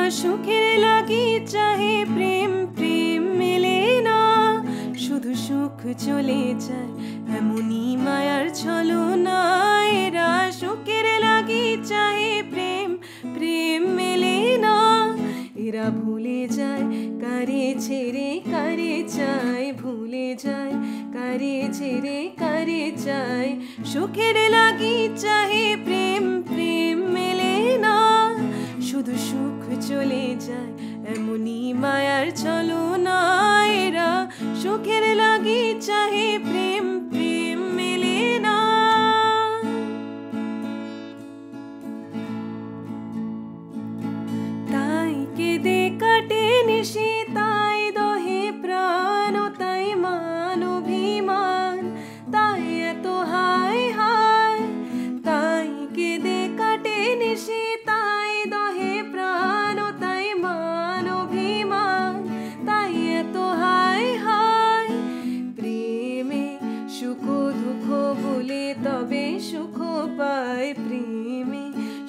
সুখের লাগি চাহে প্রেম, প্রেম মেলে না, শুধু সুখ চলে যায় এমনই মায়ার ছলনা। এরা সুখের লাগি চাহে প্রেম, প্রেম মেলে না, এরা ভুলে যায় কারে ছেড়ে কারে চায়, ভুলে যায় কারে ছেড়ে কারে চায়। সুখের লাগি চাহে প্রেম, প্রেম মেলে না, শুধু সুখ চলে যায় এমনই মায়ার ছলনা। এরা সুখের লাগি চাহে প্রেম, প্রেম মেলে না। তাই কেঁদে কাটে নিশি, তাই দহে প্রাণ, তাই মান অভিমান, তাই এত হায় হায়। তাই কেঁদে কাটে নিশি, তাই দহে প্রাণ, তাই মান অভিমান, তাই এত হায় হায়। প্রেমে সুখ দুঃখ বলে তবে সুখ পায়, প্রেমে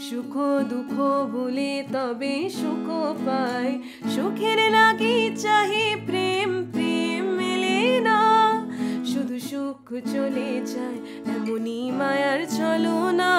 সুখ দুঃখ বলে তবে সুখ পায়। সুখের লাগি চাহে প্রেম, প্রেম মেলে না, শুধু সুখ চলে যায় এমনই মায়ার ছলনা।